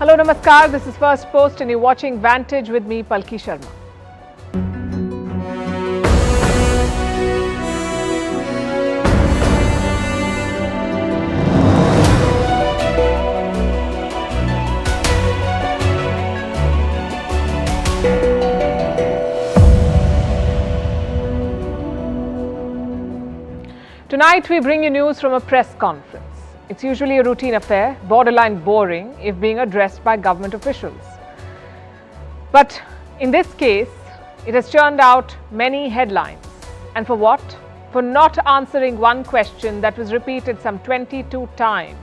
Hello, Namaskar. This is First Post and you're watching Vantage with me, Palki Sharma. Tonight we bring you news from a press conference. It's usually a routine affair, borderline boring if being addressed by government officials. But in this case, it has churned out many headlines. And for what? For not answering one question that was repeated some 22 times.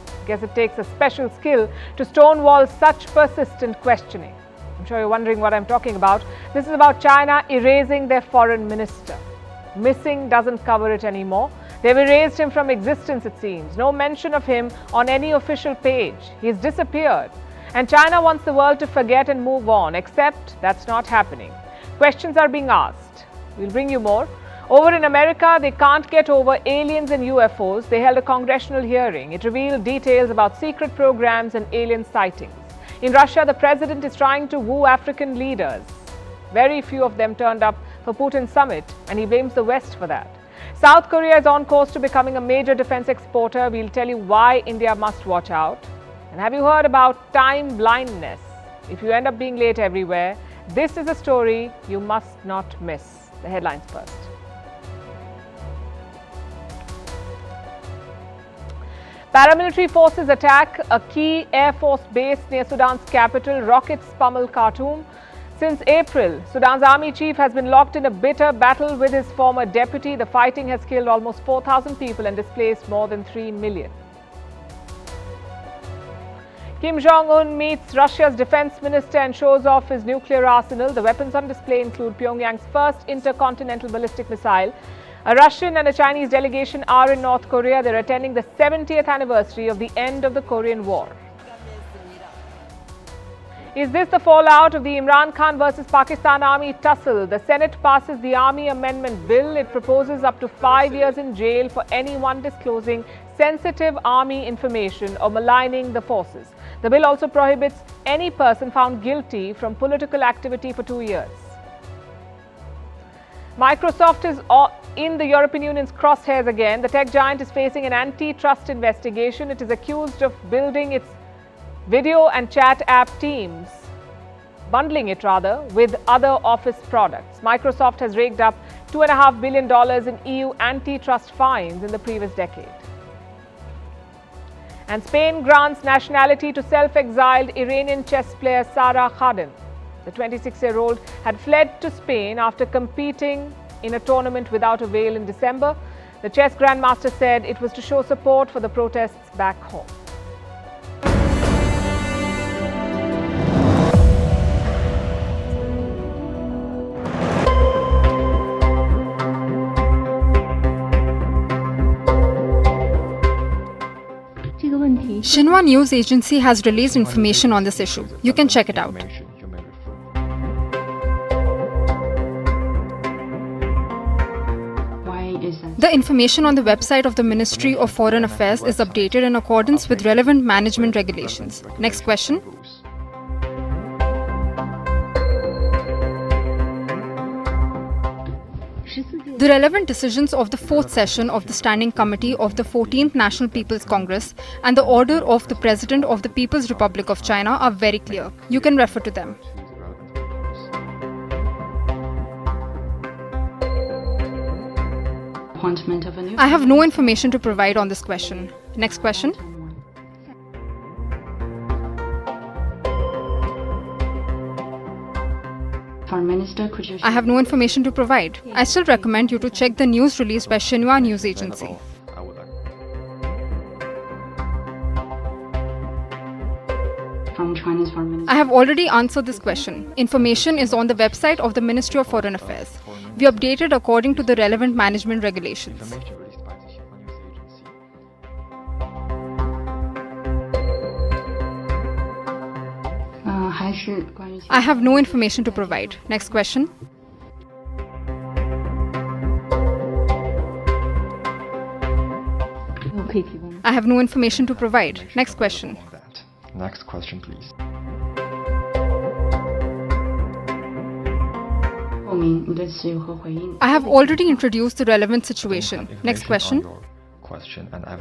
I guess it takes a special skill to stonewall such persistent questioning. I'm sure you're wondering what I'm talking about. This is about China erasing their foreign minister. Missing doesn't cover it anymore. They've erased him from existence, it seems. No mention of him on any official page. He's disappeared. And China wants the world to forget and move on, except that's not happening. Questions are being asked. We'll bring you more. Over in America, they can't get over aliens and UFOs. They held a congressional hearing. It revealed details about secret programs and alien sightings. In Russia, the president is trying to woo African leaders. Very few of them turned up for Putin's summit, and he blames the West for that. South Korea is on course to becoming a major defense exporter. We'll tell you why India must watch out. And have you heard about time blindness? If you end up being late everywhere, this is a story you must not miss. The headlines first. Paramilitary forces attack a key Air Force base near Sudan's capital. Rockets pummel Khartoum. Since April, Sudan's army chief has been locked in a bitter battle with his former deputy. The fighting has killed almost 4,000 people and displaced more than 3 million. Kim Jong-un meets Russia's defense minister and shows off his nuclear arsenal. The weapons on display include Pyongyang's first intercontinental ballistic missile. A Russian and a Chinese delegation are in North Korea. They're attending the 70th anniversary of the end of the Korean War. Is this the fallout of the Imran Khan versus Pakistan army tussle? The Senate passes the Army Amendment Bill. It proposes up to 5 years in jail for anyone disclosing sensitive army information or maligning the forces. The bill also prohibits any person found guilty from political activity for 2 years. Microsoft is in the European Union's crosshairs again. The tech giant is facing an antitrust investigation. It is accused of building its video and chat app Teams, bundling it rather, with other Office products. Microsoft has raked up $2.5 billion in EU antitrust fines in the previous decade. And Spain grants nationality to self-exiled Iranian chess player Sarah Khaden. The 26-year-old had fled to Spain after competing in a tournament without avail in December. The chess grandmaster said it was to show support for the protests back home. Xinhua News Agency has released information on this issue. You can check it out. The information on the website of the Ministry of Foreign Affairs is updated in accordance with relevant management regulations. Next question. The relevant decisions of the 4th session of the Standing Committee of the 14th National People's Congress and the order of the President of the People's Republic of China are very clear. You can refer to them. I have no information to provide on this question. Next question. Foreign Minister, could you... I have no information to provide. I still recommend you to check the news released by Xinhua News Agency. From China's Foreign Minister. I have already answered this question. Information is on the website of the Ministry of Foreign Affairs. We updated according to the relevant management regulations. I have no information to provide. Next question. I have no information to provide. Next question. Next question, please. 后面你对此有何回应？ I have already introduced the relevant situation. Don't have Next information question. on your question, and I've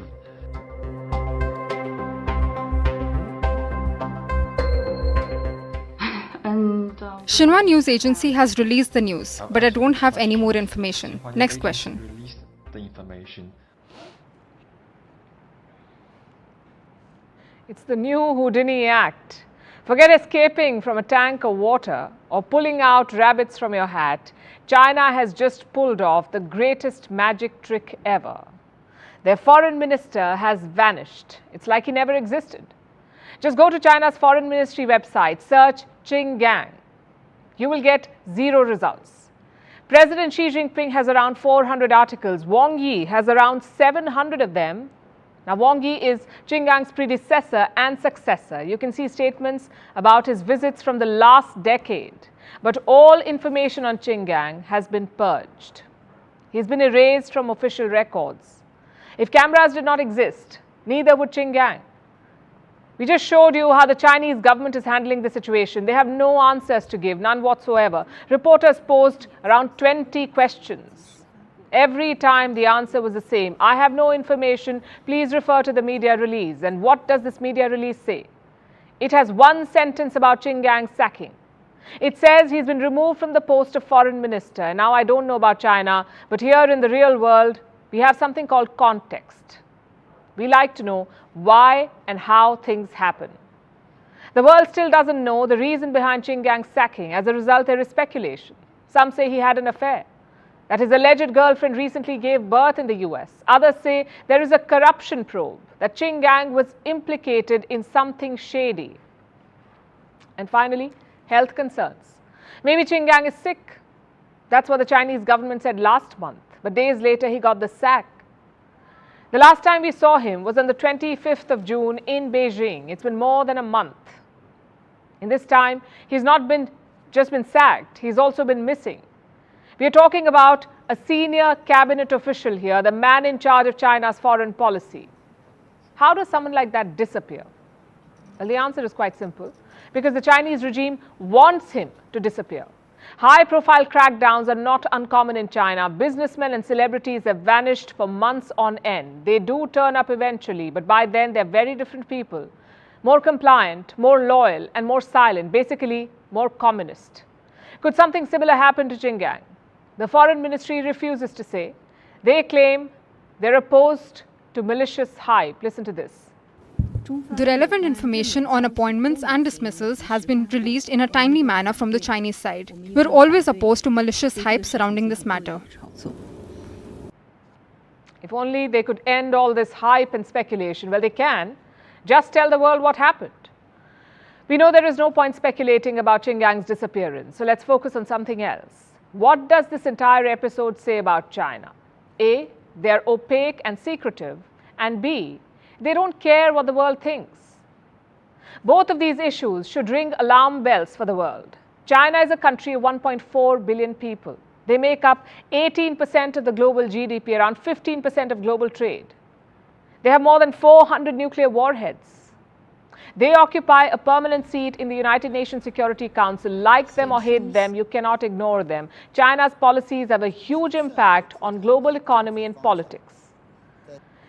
And Xinhua News Agency has released the news, but I don't have any more information. Xinhua Next News question. Agency released the information. It's the new Houdini act. Forget escaping from a tank of water or pulling out rabbits from your hat. China has just pulled off the greatest magic trick ever. Their foreign minister has vanished. It's like he never existed. Just go to China's foreign ministry website, search Qin Gang. You will get 0 results. President Xi Jinping has around 400 articles. Wang has around 700 of them. Now, Wang is Qin Gang's predecessor and successor. You can see statements about his visits from the last decade. But all information on Qin Gang has been purged. He's been erased from official records. If cameras did not exist, neither would Qin Gang. We just showed you how the Chinese government is handling the situation. They have no answers to give, none whatsoever. Reporters posed around 20 questions. Every time the answer was the same. I have no information. Please refer to the media release. And what does this media release say? It has one sentence about Qin Gang's sacking. It says he's been removed from the post of foreign minister. Now, I don't know about China, but here in the real world, we have something called context. We like to know why and how things happen. The world still doesn't know the reason behind Qin Gang's sacking. As a result, there is speculation. Some say he had an affair, that his alleged girlfriend recently gave birth in the US. Others say there is a corruption probe, that Qin Gang was implicated in something shady. And finally, health concerns. Maybe Qin Gang is sick. That's what the Chinese government said last month. But days later, he got the sack. The last time we saw him was on the 25th of June in Beijing. It's been more than a month. In this time, he's not just been sacked, he's also been missing. We are talking about a senior cabinet official here, the man in charge of China's foreign policy. How does someone like that disappear? Well, the answer is quite simple. Because the Chinese regime wants him to disappear. High-profile crackdowns are not uncommon in China. Businessmen and celebrities have vanished for months on end. They do turn up eventually, but by then they're very different people. More compliant, more loyal, and more silent. Basically, more communist. Could something similar happen to Qin Gang? The foreign ministry refuses to say. They claim they're opposed to malicious hype. Listen to this. The relevant information on appointments and dismissals has been released in a timely manner from the Chinese side. We're always opposed to malicious hype surrounding this matter. If only they could end all this hype and speculation. Well, they can. Just tell the world what happened. We know there is no point speculating about Qin Gang's disappearance, so let's focus on something else. What does this entire episode say about China? A, they're opaque and secretive, and B, they don't care what the world thinks. Both of these issues should ring alarm bells for the world. China is a country of 1.4 billion people. They make up 18% of the global GDP, around 15% of global trade. They have more than 400 nuclear warheads. They occupy a permanent seat in the United Nations Security Council. Like them or hate them, you cannot ignore them. China's policies have a huge impact on global economy and politics.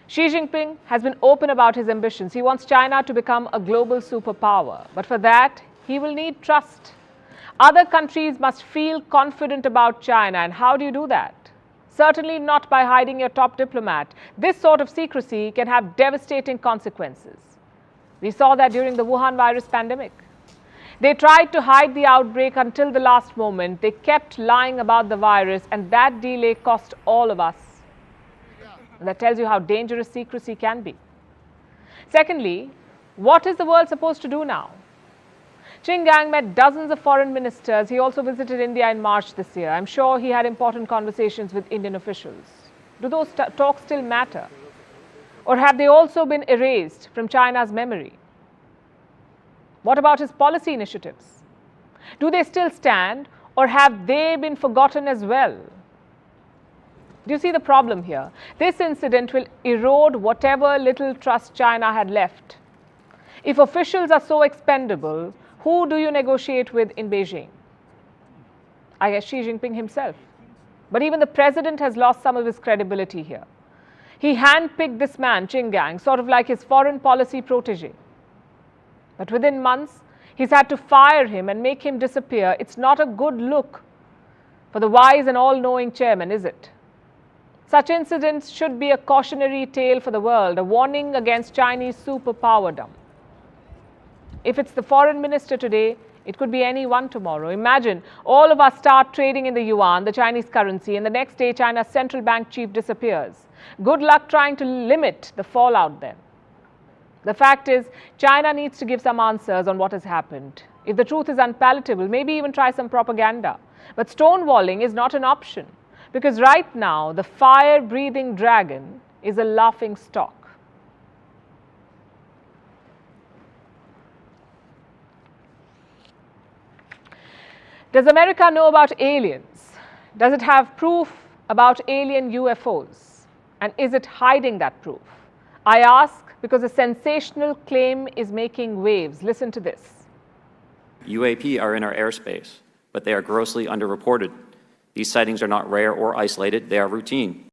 Xi Jinping has been open about his ambitions. He wants China to become a global superpower. But for that, he will need trust. Other countries must feel confident about China. And how do you do that? Certainly not by hiding your top diplomat. This sort of secrecy can have devastating consequences. We saw that during the Wuhan virus pandemic. They tried to hide the outbreak until the last moment. They kept lying about the virus, and that delay cost all of us. And that tells you how dangerous secrecy can be. Secondly, what is the world supposed to do now? Qin Gang met dozens of foreign ministers. He also visited India in March this year. I'm sure he had important conversations with Indian officials. Do those talks still matter? Or have they also been erased from China's memory? What about his policy initiatives? Do they still stand, or have they been forgotten as well? Do you see the problem here? This incident will erode whatever little trust China had left. If officials are so expendable, who do you negotiate with in Beijing? I guess Xi Jinping himself. But even the president has lost some of his credibility here. He handpicked this man, Qin Gang, sort of like his foreign policy protege. But within months, he's had to fire him and make him disappear. It's not a good look for the wise and all-knowing chairman, is it? Such incidents should be a cautionary tale for the world, a warning against Chinese superpowerdom. If it's the foreign minister today, it could be anyone tomorrow. Imagine all of us start trading in the yuan, the Chinese currency, and the next day China's central bank chief disappears. Good luck trying to limit the fallout then. The fact is, China needs to give some answers on what has happened. If the truth is unpalatable, maybe even try some propaganda. But stonewalling is not an option, because right now the fire-breathing dragon is a laughing stock. Does America know about aliens? Does it have proof about alien UFOs? And is it hiding that proof? I ask because a sensational claim is making waves. Listen to this. UAP are in our airspace, but they are grossly underreported. These sightings are not rare or isolated, they are routine.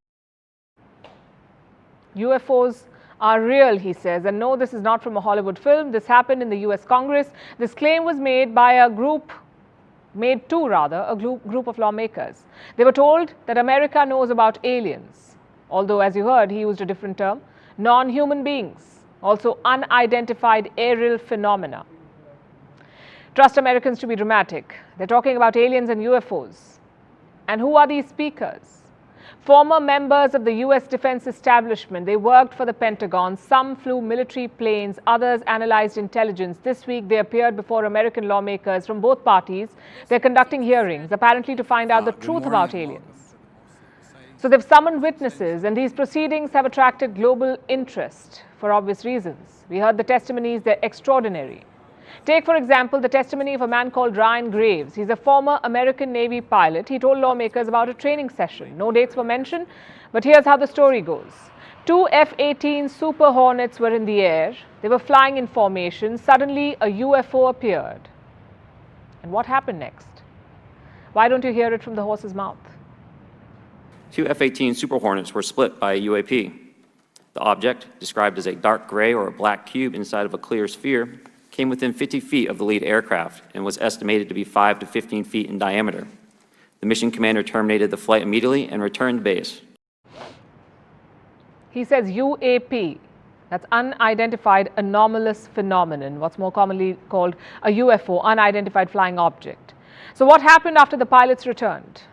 UFOs are real, he says, and no, this is not from a Hollywood film. This happened in the US Congress. This claim was made by a group of lawmakers. They were told that America knows about aliens, although as you heard, he used a different term, non-human beings, also unidentified aerial phenomena. Trust Americans to be dramatic. They're talking about aliens and UFOs. And who are these speakers? Former members of the US defense establishment. They worked for the Pentagon. Some flew military planes, others analyzed intelligence. This week they appeared before American lawmakers from both parties. They're conducting hearings, apparently to find out the truth about aliens. So they've summoned witnesses, and these proceedings have attracted global interest for obvious reasons. We heard the testimonies, they're extraordinary. Take, for example, the testimony of a man called Ryan Graves. He's a former American Navy pilot. He told lawmakers about a training session. No dates were mentioned, but here's how the story goes. 2 F-18 Super Hornets were in the air. They were flying in formation. Suddenly, a UFO appeared. And what happened next? Why don't you hear it from the horse's mouth? 2 F-18 Super Hornets were split by a UAP. The object, described as a dark gray or a black cube inside of a clear sphere, came within 50 feet of the lead aircraft and was estimated to be 5 to 15 feet in diameter. The mission commander terminated the flight immediately and returned to base. He says UAP, that's unidentified anomalous phenomenon, what's more commonly called a UFO, unidentified flying object. So what happened after the pilots returned?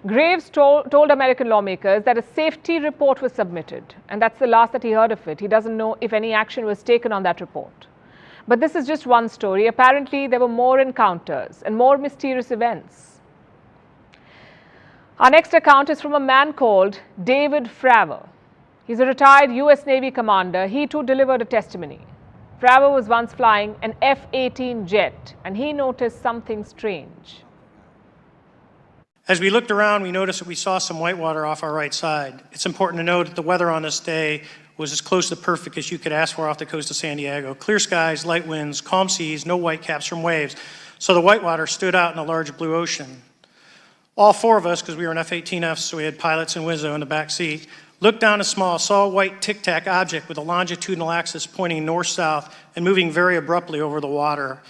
Graves told American lawmakers that a safety report was submitted, and that's the last that he heard of it. He doesn't know if any action was taken on that report. But this is just one story. Apparently, there were more encounters and more mysterious events. Our next account is from a man called David Fravor. He's a retired US Navy commander. He too delivered a testimony. Fravor was once flying an F-18 jet, and he noticed something strange. As we looked around, we noticed that we saw some whitewater off our right side. It's important to note that the weather on this day was as close to perfect as you could ask for off the coast of San Diego. Clear skies, light winds, calm seas, no whitecaps from waves. So the whitewater stood out in a large blue ocean. All four of us, because we were in F-18Fs, so we had pilots and Wizzo in the back seat, looked down saw a white tic-tac object with a longitudinal axis pointing north-south and moving very abruptly over the water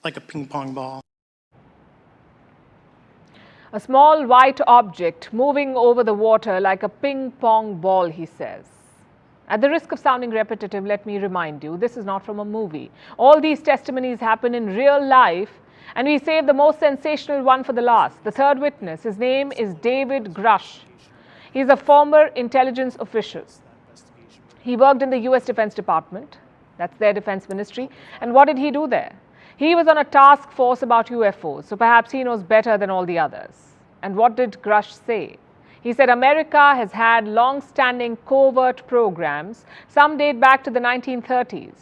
like a ping-pong ball. A small white object moving over the water like a ping-pong ball, he says. At the risk of sounding repetitive, let me remind you, this is not from a movie. All these testimonies happen in real life, and we save the most sensational one for the last. The third witness, his name is David Grush. He's a former intelligence official. He worked in the US Defense Department, that's their defense ministry, and what did he do there? He was on a task force about UFOs, so perhaps he knows better than all the others. And what did Grush say? He said America has had long-standing covert programs. Some date back to the 1930s.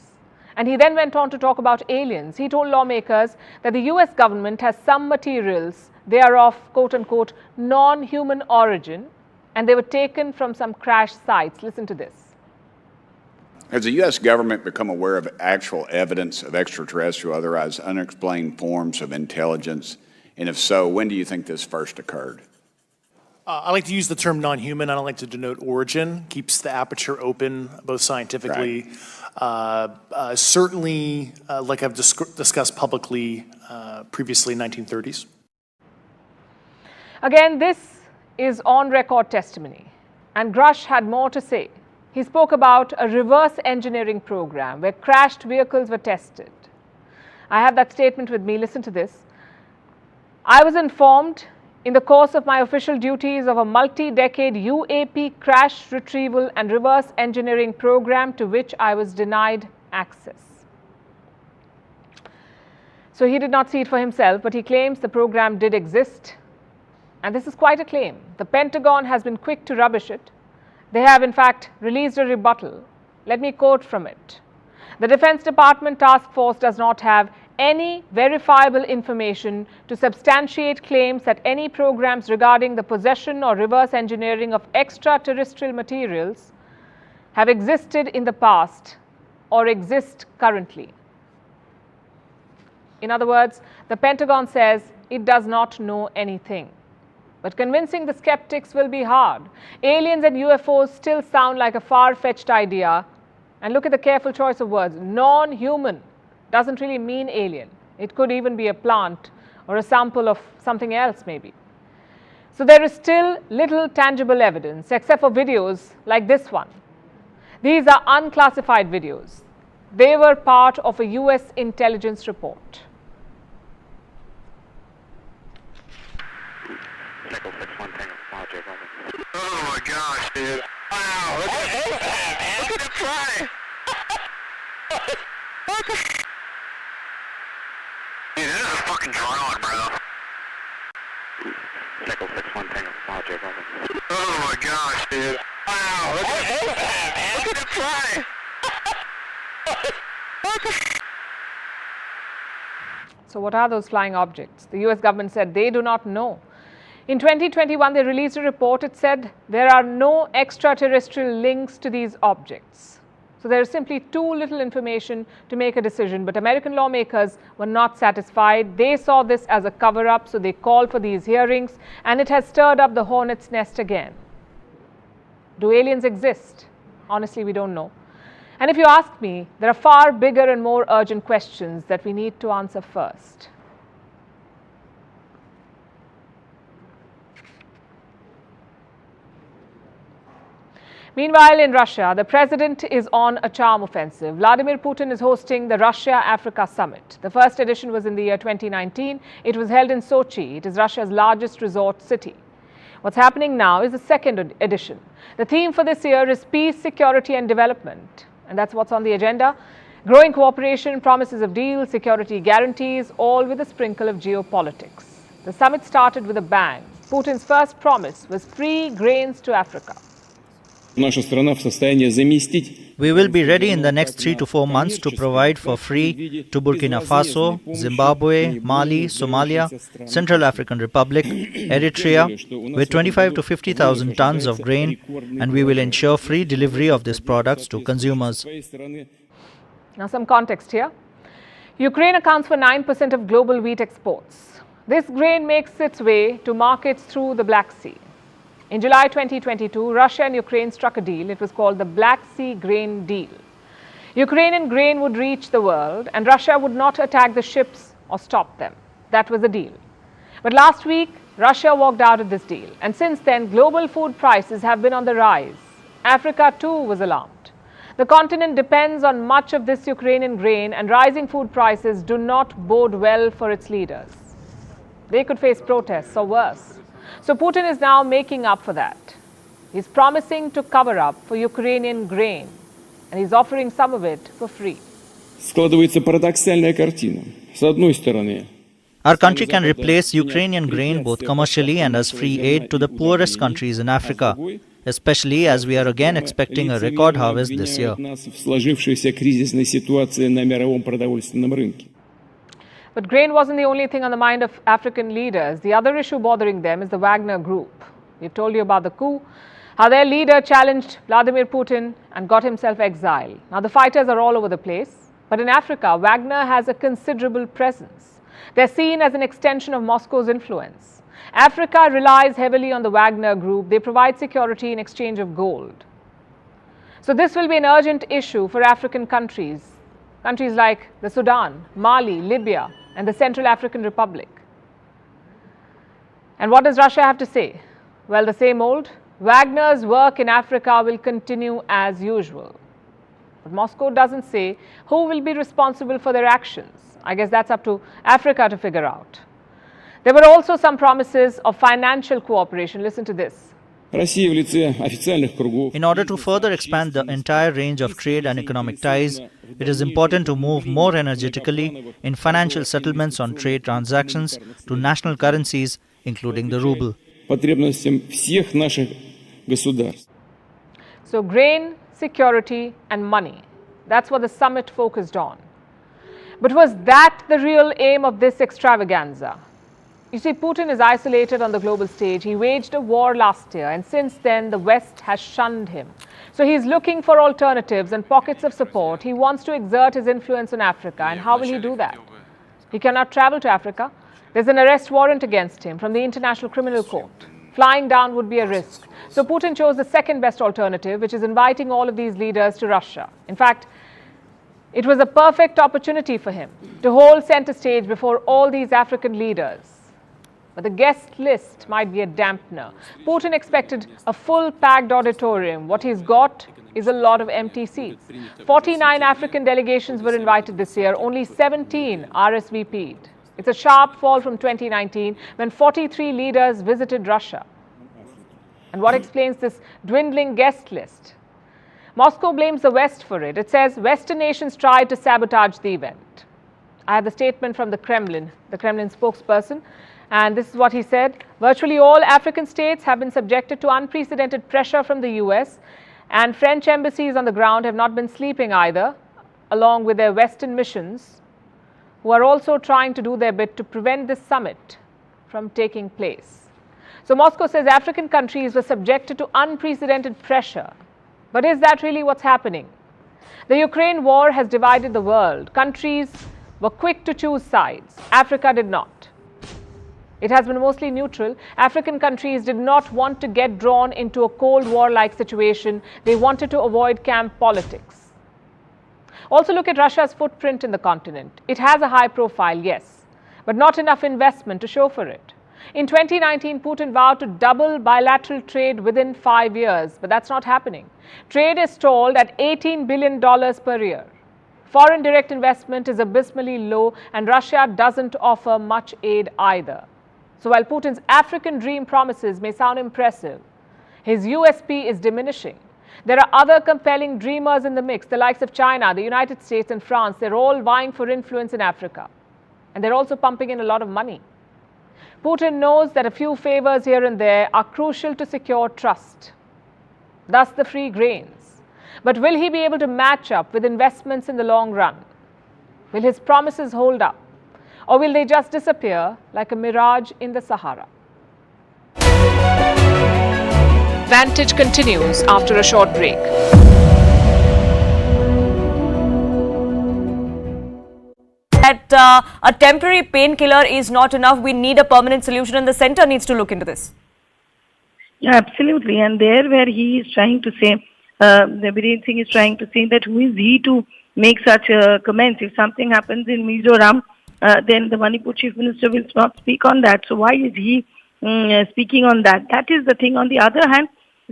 And he then went on to talk about aliens. He told lawmakers that the US government has some materials. They are of, quote-unquote, non-human origin, and they were taken from some crash sites. Listen to this. Has the U.S. government become aware of actual evidence of extraterrestrial, otherwise unexplained forms of intelligence? And if so, when do you think this first occurred? I like to use the term non-human. I don't like to denote origin. Keeps the aperture open, both scientifically. Right. Certainly, like I've discussed publicly previously, 1930s. Again, this is on-record testimony, and Grush had more to say. He spoke about a reverse engineering program where crashed vehicles were tested. I have that statement with me. Listen to this. I was informed in the course of my official duties of a multi-decade UAP crash retrieval and reverse engineering program to which I was denied access. So he did not see it for himself, but he claims the program did exist. And this is quite a claim. The Pentagon has been quick to rubbish it. They have, in fact, released a rebuttal. Let me quote from it. The Defense Department Task Force does not have any verifiable information to substantiate claims that any programs regarding the possession or reverse engineering of extraterrestrial materials have existed in the past or exist currently. In other words, the Pentagon says it does not know anything. But convincing the skeptics will be hard. Aliens and UFOs still sound like a far-fetched idea. And look at the careful choice of words. Non-human doesn't really mean alien. It could even be a plant or a sample of something else maybe. So there is still little tangible evidence except for videos like this one. These are unclassified videos. They were part of a US intelligence report. Oh my gosh, dude. Wow, look at it fly. Dude, this is a fucking drone, bro. Oh my gosh, dude. Wow, look at it fly. So what are those flying objects? The US government said they do not know. In 2021, they released a report. It said there are no extraterrestrial links to these objects. So there is simply too little information to make a decision. But American lawmakers were not satisfied. They saw this as a cover-up, so they called for these hearings, and it has stirred up the hornet's nest again. Do aliens exist? Honestly, we don't know. And if you ask me, there are far bigger and more urgent questions that we need to answer first. Meanwhile, in Russia, the president is on a charm offensive. Vladimir Putin is hosting the Russia-Africa Summit. The first edition was in the year 2019. It was held in Sochi. It is Russia's largest resort city. What's happening now is the second edition. The theme for this year is peace, security and development. And that's what's on the agenda. Growing cooperation, promises of deals, security guarantees, all with a sprinkle of geopolitics. The summit started with a bang. Putin's first promise was free grains to Africa. We will be ready in the next 3 to 4 months to provide for free to Burkina Faso, Zimbabwe, Mali, Somalia, Central African Republic, Eritrea, with 25 to 50,000 tons of grain, and we will ensure free delivery of these products to consumers. Now some context here. Ukraine accounts for 9% of global wheat exports. This grain makes its way to markets through the Black Sea. In July 2022, Russia and Ukraine struck a deal. It was called the Black Sea Grain Deal. Ukrainian grain would reach the world and Russia would not attack the ships or stop them. That was the deal. But last week, Russia walked out of this deal. And since then, global food prices have been on the rise. Africa too was alarmed. The continent depends on much of this Ukrainian grain, and rising food prices do not bode well for its leaders. They could face protests or worse. So Putin is now making up for that. He's promising to cover up for Ukrainian grain, and he's offering some of it for free. Our country can replace Ukrainian grain both commercially and as free aid to the poorest countries in Africa, especially as we are again expecting a record harvest this year. But grain wasn't the only thing on the mind of African leaders. The other issue bothering them is the Wagner Group. We've told you about the coup, how their leader challenged Vladimir Putin and got himself exiled. Now, the fighters are all over the place, but in Africa, Wagner has a considerable presence. They're seen as an extension of Moscow's influence. Africa relies heavily on the Wagner group. They provide security in exchange of gold. So this will be an urgent issue for African countries like the Sudan, Mali, Libya, and the Central African Republic. And what does Russia have to say? Well, the same old. Wagner's work in Africa will continue as usual. But Moscow doesn't say who will be responsible for their actions. I guess that's up to Africa to figure out. There were also some promises of financial cooperation. Listen to this. In order to further expand the entire range of trade and economic ties, it is important to move more energetically in financial settlements on trade transactions to national currencies, including the ruble. So grain, security and money. That's what the summit focused on. But was that the real aim of this extravaganza? You see, Putin is isolated on the global stage. He waged a war last year, and since then, the West has shunned him. So he's looking for alternatives and pockets of support. He wants to exert his influence on Africa. And how will he do that? He cannot travel to Africa. There's an arrest warrant against him from the International Criminal Court. Flying down would be a risk. So Putin chose the second best alternative, which is inviting all of these leaders to Russia. In fact, it was a perfect opportunity for him to hold center stage before all these African leaders. But the guest list might be a dampener. Putin expected a full-packed auditorium. What he's got is a lot of empty seats. 49 African delegations were invited this year. Only 17 RSVP'd. It's a sharp fall from 2019 when 43 leaders visited Russia. And what explains this dwindling guest list? Moscow blames the West for it. It says Western nations tried to sabotage the event. I have the statement from the Kremlin spokesperson. And this is what he said. Virtually all African states have been subjected to unprecedented pressure from the US, and French embassies on the ground have not been sleeping either, along with their Western missions, who are also trying to do their bit to prevent this summit from taking place. So Moscow says African countries were subjected to unprecedented pressure. But is that really what's happening? The Ukraine war has divided the world. Countries were quick to choose sides. Africa did not. It has been mostly neutral. African countries did not want to get drawn into a Cold War-like situation. They wanted to avoid camp politics. Also look at Russia's footprint in the continent. It has a high profile, yes, but not enough investment to show for it. In 2019, Putin vowed to double bilateral trade within 5 years, but that's not happening. Trade is stalled at $18 billion per year. Foreign direct investment is abysmally low, and Russia doesn't offer much aid either. So while Putin's African dream promises may sound impressive, his USP is diminishing. There are other compelling dreamers in the mix, the likes of China, the United States and France. They're all vying for influence in Africa. And they're also pumping in a lot of money. Putin knows that a few favors here and there are crucial to secure trust, thus the free grains. But will he be able to match up with investments in the long run? Will his promises hold up? Or will they just disappear like a mirage in the Sahara? Vantage continues after a short break. That a temporary painkiller is not enough. We need a permanent solution, and the centre needs to look into this. Yeah, absolutely. And there where he is trying to say, the Biren Singh is trying to say that who is he to make such comments? If something happens in Mizoram, then the Manipur Chief Minister will not speak on that. So why is he speaking on that? That is the thing. On the other hand,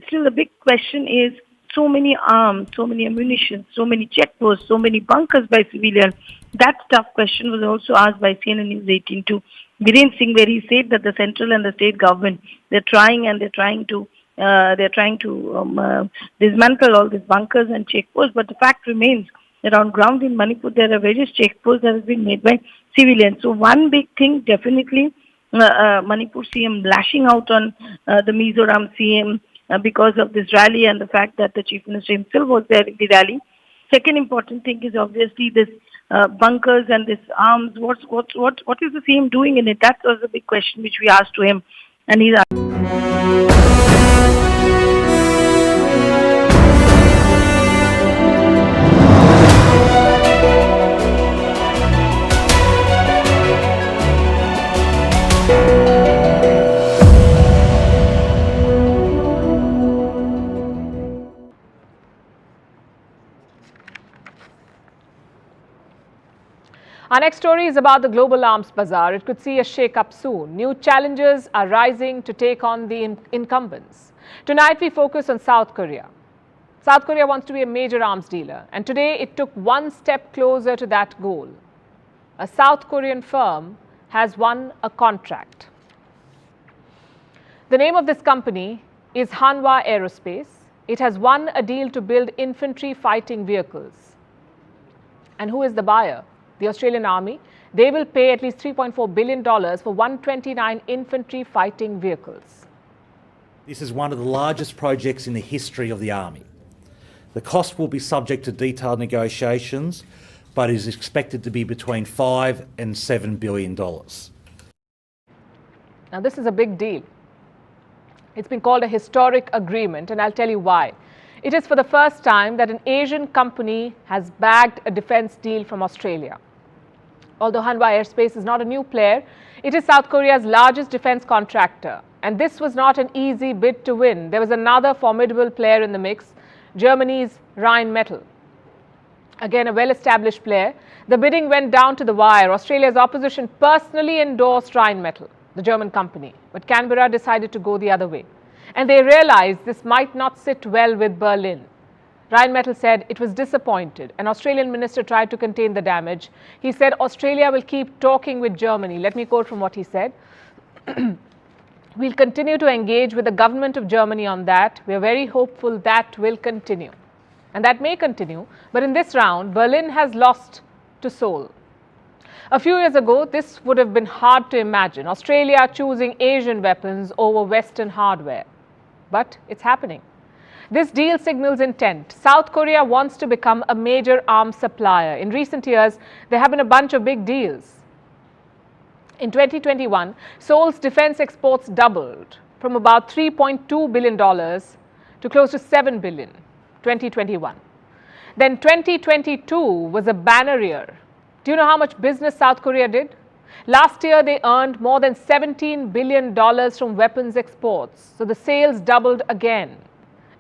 still the big question is so many arms, so many ammunition, so many checkposts, so many bunkers by civilians. That tough question was also asked by CNN News 18 to Biren Singh, where he said that the central and the state government, they're trying to dismantle all these bunkers and checkposts. But the fact remains that on ground in Manipur, there are various checkposts that have been made by civilians. So one big thing, definitely, Manipur CM lashing out on the Mizoram CM because of this rally and the fact that the Chief Minister himself was there in the rally. Second important thing is obviously this bunkers and this arms. What is the CM doing in it? That was a big question which we asked to him, and he's Our next story is about the global arms bazaar. It could see a shake-up soon. New challenges are rising to take on the incumbents. Tonight we focus on South Korea. South Korea wants to be a major arms dealer, and today it took one step closer to that goal. A South Korean firm has won a contract. The name of this company is Hanwha Aerospace. It has won a deal to build infantry fighting vehicles. And who is the buyer? The Australian Army. They will pay at least $3.4 billion for 129 infantry fighting vehicles. This is one of the largest projects in the history of the Army. The cost will be subject to detailed negotiations, but is expected to be between $5 and $7 billion. Now, this is a big deal. It's been called a historic agreement, and I'll tell you why. It is for the first time that an Asian company has bagged a defense deal from Australia. Although Hanwha Aerospace is not a new player, it is South Korea's largest defense contractor. And this was not an easy bid to win. There was another formidable player in the mix, Germany's Rheinmetall. Again, a well-established player. The bidding went down to the wire. Australia's opposition personally endorsed Rheinmetall, the German company. But Canberra decided to go the other way. And they realized this might not sit well with Berlin. Rheinmetall said it was disappointed. An Australian minister tried to contain the damage. He said Australia will keep talking with Germany. Let me quote from what he said. We'll continue to engage with the government of Germany on that. We are very hopeful that will continue. And that may continue. But in this round, Berlin has lost to Seoul. A few years ago, this would have been hard to imagine. Australia choosing Asian weapons over Western hardware. But it's happening. This deal signals intent. South Korea wants to become a major arms supplier. In recent years, there have been a bunch of big deals. In 2021, Seoul's defense exports doubled from about $3.2 billion to close to $7 billion, 2021. Then 2022 was a banner year. Do you know how much business South Korea did? Last year, they earned more than $17 billion from weapons exports. So the sales doubled again.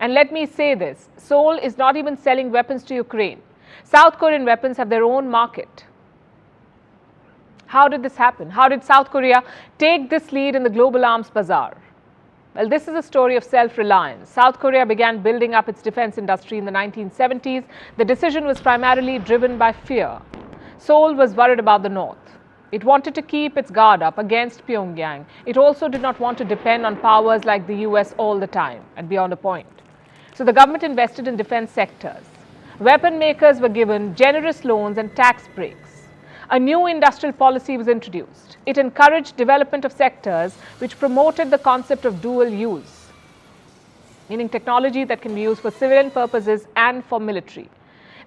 And let me say this, Seoul is not even selling weapons to Ukraine. South Korean weapons have their own market. How did this happen? How did South Korea take this lead in the global arms bazaar? Well, this is a story of self-reliance. South Korea began building up its defense industry in the 1970s. The decision was primarily driven by fear. Seoul was worried about the North. It wanted to keep its guard up against Pyongyang. It also did not want to depend on powers like the US all the time and beyond a point. So the government invested in defense sectors. Weapon makers were given generous loans and tax breaks. A new industrial policy was introduced. It encouraged development of sectors which promoted the concept of dual use, meaning technology that can be used for civilian purposes and for military.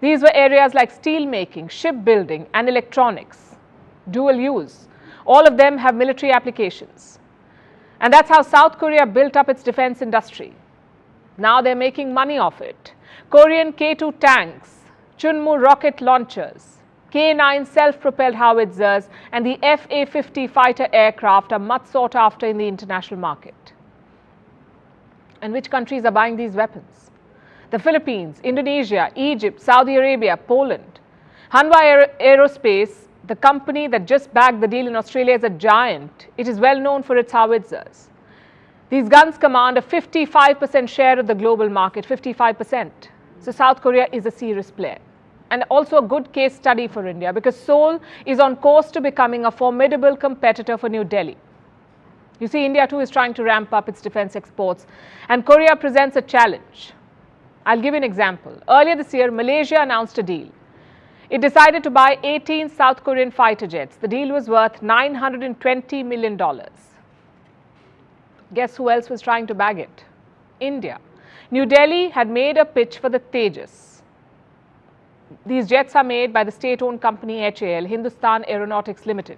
These were areas like steel making, shipbuilding, and electronics. Dual use. All of them have military applications. And that's how South Korea built up its defense industry. Now they're making money off it. Korean K-2 tanks, Chunmoo rocket launchers, K-9 self-propelled howitzers, and the F-A-50 fighter aircraft are much sought after in the international market. And which countries are buying these weapons? The Philippines, Indonesia, Egypt, Saudi Arabia, Poland. Hanwha Aerospace, the company that just bagged the deal in Australia, is a giant. It is well known for its howitzers. These guns command a 55% share of the global market, 55%. So South Korea is a serious player. And also a good case study for India, because Seoul is on course to becoming a formidable competitor for New Delhi. You see, India too is trying to ramp up its defense exports, and Korea presents a challenge. I'll give you an example. Earlier this year, Malaysia announced a deal. It decided to buy 18 South Korean fighter jets. The deal was worth $920 million. Guess who else was trying to bag it? India. New Delhi had made a pitch for the Tejas. These jets are made by the state-owned company HAL, Hindustan Aeronautics Limited.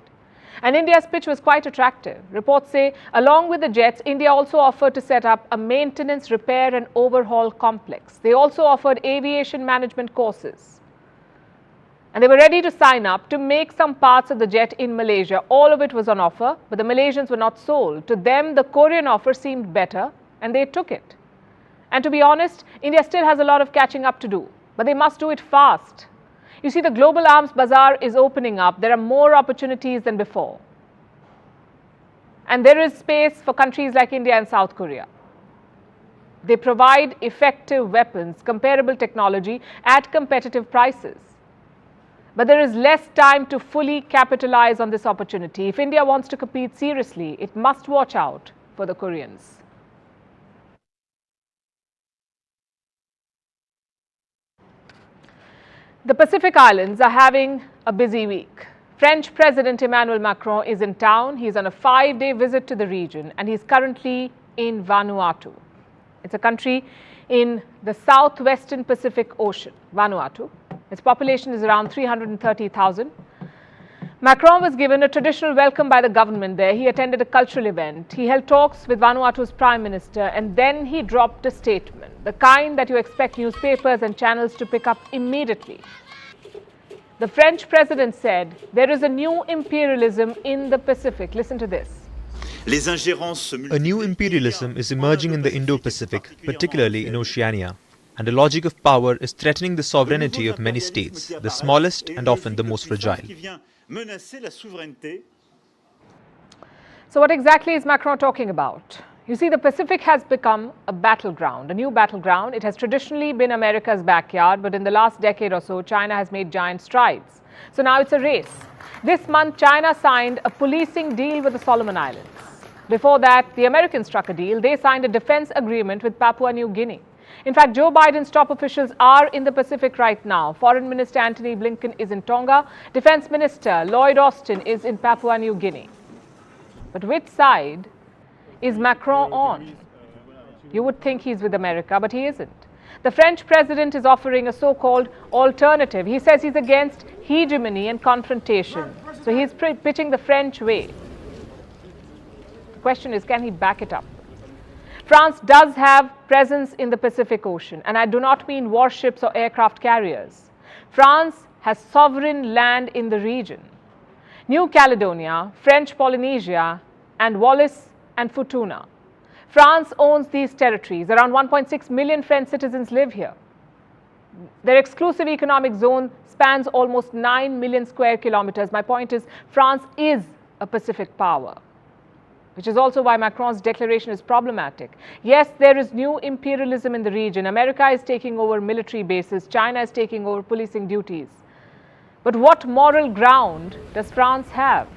And India's pitch was quite attractive. Reports say, along with the jets, India also offered to set up a maintenance, repair and overhaul complex. They also offered aviation management courses. And they were ready to sign up to make some parts of the jet in Malaysia. All of it was on offer, but the Malaysians were not sold. To them, the Korean offer seemed better, and they took it. And to be honest, India still has a lot of catching up to do, but they must do it fast. You see, the global arms bazaar is opening up. There are more opportunities than before. And there is space for countries like India and South Korea. They provide effective weapons, comparable technology at competitive prices. But there is less time to fully capitalize on this opportunity. If India wants to compete seriously, it must watch out for the Koreans. The Pacific Islands are having a busy week. French President Emmanuel Macron is in town. He's on a 5-day visit to the region and he's currently in Vanuatu. It's a country in the southwestern Pacific Ocean, Vanuatu. Its population is around 330,000. Macron was given a traditional welcome by the government there. He attended a cultural event. He held talks with Vanuatu's Prime Minister and then he dropped a statement, the kind that you expect newspapers and channels to pick up immediately. The French president said, there is a new imperialism in the Pacific. Listen to this. A new imperialism is emerging in the Indo-Pacific, particularly in Oceania, and a logic of power is threatening the sovereignty of many states, the smallest and often the most fragile. So what exactly is Macron talking about? You see, the Pacific has become a battleground, a new battleground. It has traditionally been America's backyard, but in the last decade or so, China has made giant strides. So now it's a race. This month, China signed a policing deal with the Solomon Islands. Before that, the Americans struck a deal. They signed a defense agreement with Papua New Guinea. In fact, Joe Biden's top officials are in the Pacific right now. Foreign Minister Antony Blinken is in Tonga. Defense Minister Lloyd Austin is in Papua New Guinea. But which side is Macron on? You would think he's with America, but he isn't. The French president is offering a so-called alternative. He says he's against hegemony and confrontation. So he's pitching the French way. The question is, can he back it up? France does have presence in the Pacific Ocean, and I do not mean warships or aircraft carriers. France has sovereign land in the region. New Caledonia, French Polynesia, and Wallis and Futuna. France owns these territories. Around 1.6 million French citizens live here. Their exclusive economic zone spans almost 9 million square kilometers. My point is, France is a Pacific power, which is also why Macron's declaration is problematic. Yes, there is new imperialism in the region. America is taking over military bases. China is taking over policing duties. But what moral ground does France have?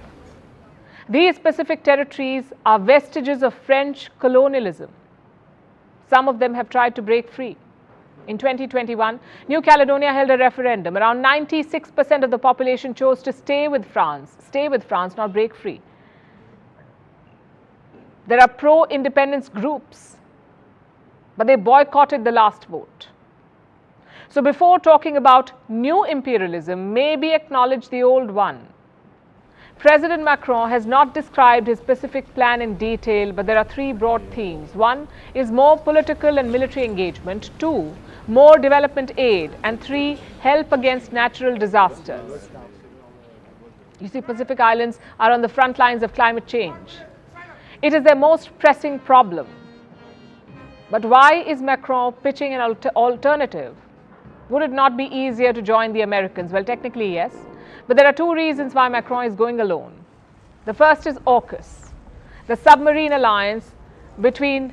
These Pacific territories are vestiges of French colonialism. Some of them have tried to break free. In 2021, New Caledonia held a referendum. Around 96% of the population chose to stay with France, not break free. There are pro-independence groups, but they boycotted the last vote. So before talking about new imperialism, maybe acknowledge the old one. President Macron has not described his Pacific plan in detail, but there are 3 broad themes. 1 is more political and military engagement. 2, more development aid. And 3, help against natural disasters. You see, Pacific Islands are on the front lines of climate change. It is their most pressing problem. But why is Macron pitching an alternative? Would it not be easier to join the Americans? Well, technically, yes. But there are 2 reasons why Macron is going alone. The first is AUKUS, the submarine alliance between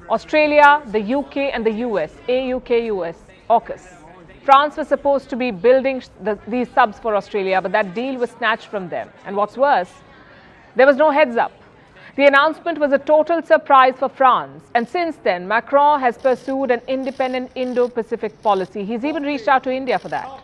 Australia, the UK and the US, AUKUS, AUKUS. France was supposed to be building these subs for Australia, but that deal was snatched from them. And what's worse, there was no heads up. The announcement was a total surprise for France, and since then, Macron has pursued an independent Indo-Pacific policy. He's even reached out to India for that.